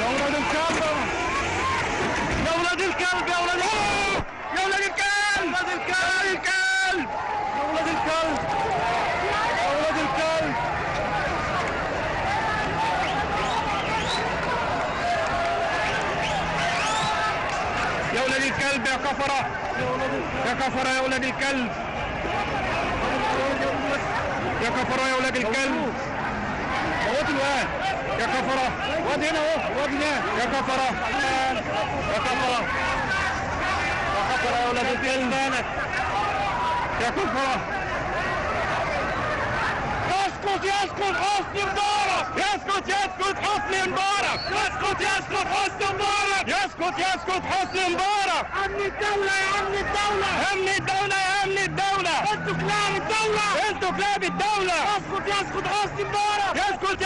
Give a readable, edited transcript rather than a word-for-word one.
ولاد الكلب يا ولاد الكلب يا ولاد الكلب يا ولاد الكلب يا ولاد الكلب يا ولاد الكلب يا كفرة يا كفرة يا ولاد الكلب يا كفرة يا ولاد الكلب موت الواد يا كفرة واد هنا اهو واد هناك يا كفرة يا كفرة يا كفرة يا ولاد الكلب يا كفرة يسكت حسني مبارك يسكت حسني مبارك يسكت حسني مبارك يسكت حسني مبارك امن الدولة يا امن الدولة امن الدولة يا امن الدولة انتوا كلاب الدولة انتوا كلاب الدولة يسكت حسني مبارك يسكت